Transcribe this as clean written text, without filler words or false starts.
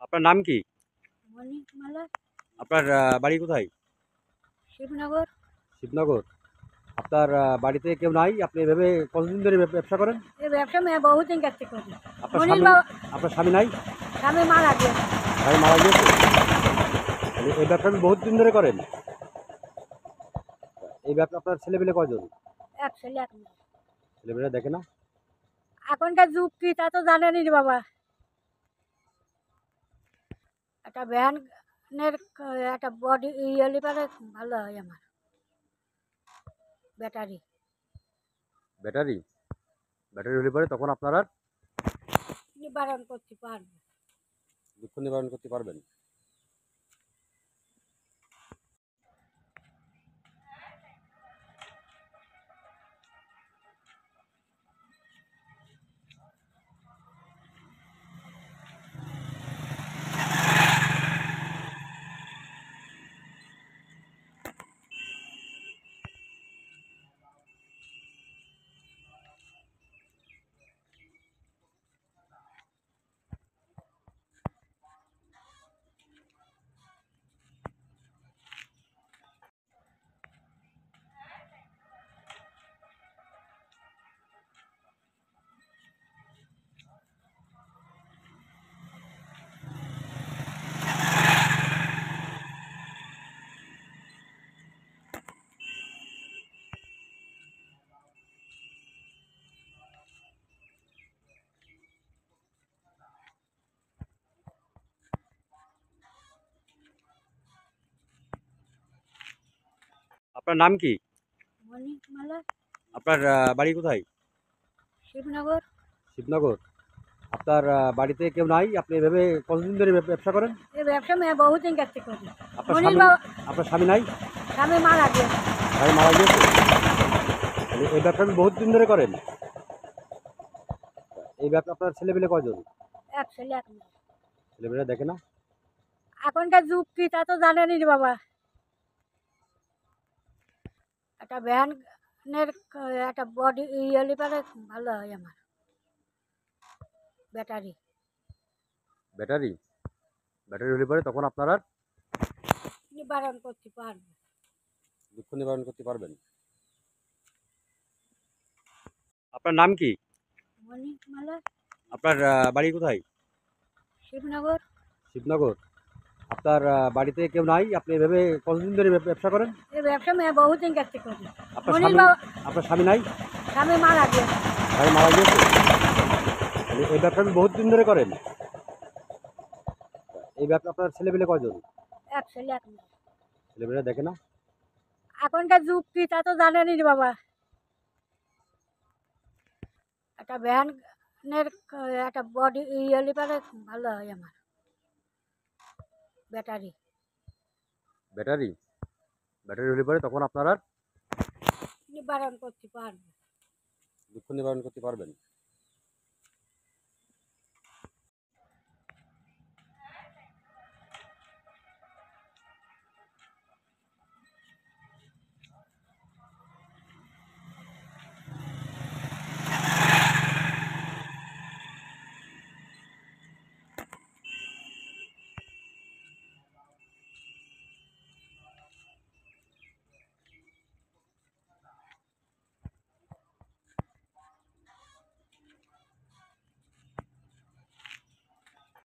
আপনার নাম কি? মনিক মালা, আপনার বাড়ি কোথায়? শিবনগর। শিবনগর। আপনার বাড়িতে কেউ নাই? আপনি এভাবে কতদিন ধরে ব্যবসা করেন? এই ব্যবসা মেয়ে বহুদিন কাছে করি। আপনার মনির স্বামী বাবা আপনার স্বামী নাই? স্বামী মারা গিয়েছে। স্বামী মারা গিয়েছে। এই ব্যবসা আপনি বহুত দিন ধরে করেন? এই ব্যবসা আপনার ছেলেপেলে কয়জন? এক ছেলে এক মেয়ে। ছেলেপেলে দেখে না? এখনকার যুগ কি তা তো জানেনি রে বাবা। একটা ভ্যানের একটা বডি ইয়ে পারে ভালো হয় আমার। ব্যাটারি ব্যাটারি ব্যাটারি হলে পরে তখন আপনারা নিবারণ করতে পারবে। দুঃখ নিবারণ করতে পারবেন। আপনার নাম কি? মনিক মালা, আপনার বাড়ি কোথায়? শিবনগর। শিবনগর। আপনার বাড়িতে কেউ নাই? আপনি এভাবে কতদিন ধরে ব্যবসা করেন? এই ব্যবসা মেয়ে বহুদিন কাছে করি। আপনার মনির স্বামী বাবা আপনার স্বামী নাই? স্বামী মারা গিয়েছে। স্বামী মারা গিয়েছে। এই ব্যবসা আপনি বহুত দিন ধরে করেন? এই ব্যবসা আপনার ছেলেপেলে কয়জন? এক ছেলে এক মেয়ে। ছেলেপেলে দেখে না? এখনকার যুগ কি তা তো জানেনি রে বাবা। একটা ভ্যানের একটা বডি ইয়ে পারে ভালো হয় আমার। ব্যাটারি ব্যাটারি ব্যাটারি হলে পরে তখন আপনারা নিবারণ করতে পারবে। দুঃখ নিবারণ করতে পারবেন। আপনার নাম কি? মনিক মালা, আপনার বাড়ি কোথায়? শিবনগর। শিবনগর। আপনার বাড়িতে কেউ নাই? আপনি এভাবে কতদিন ধরে ব্যবসা করেন? এই ব্যবসা মেয়ে বহুদিন কাছে করি। আপনার মনির স্বামী বাবা আপনার স্বামী নাই? স্বামী মারা গিয়েছে। স্বামী মারা গিয়েছে। এই ব্যবসা আপনি বহুত দিন ধরে করেন? এই ব্যবসা আপনার ছেলেপেলে কয়জন? এক ছেলে এক মেয়ে। ছেলেপেলে দেখে না? এখনকার যুগ কি তা তো জানেনি রে বাবা। একটা ভ্যানের একটা বডি ইয়ে পারে ভালো হয় আমার। ব্যাটারি ব্যাটারি ব্যাটারি হলে পরে তখন আপনারা নিবারণ করতে পারবে। দুঃখ নিবারণ করতে পারবেন।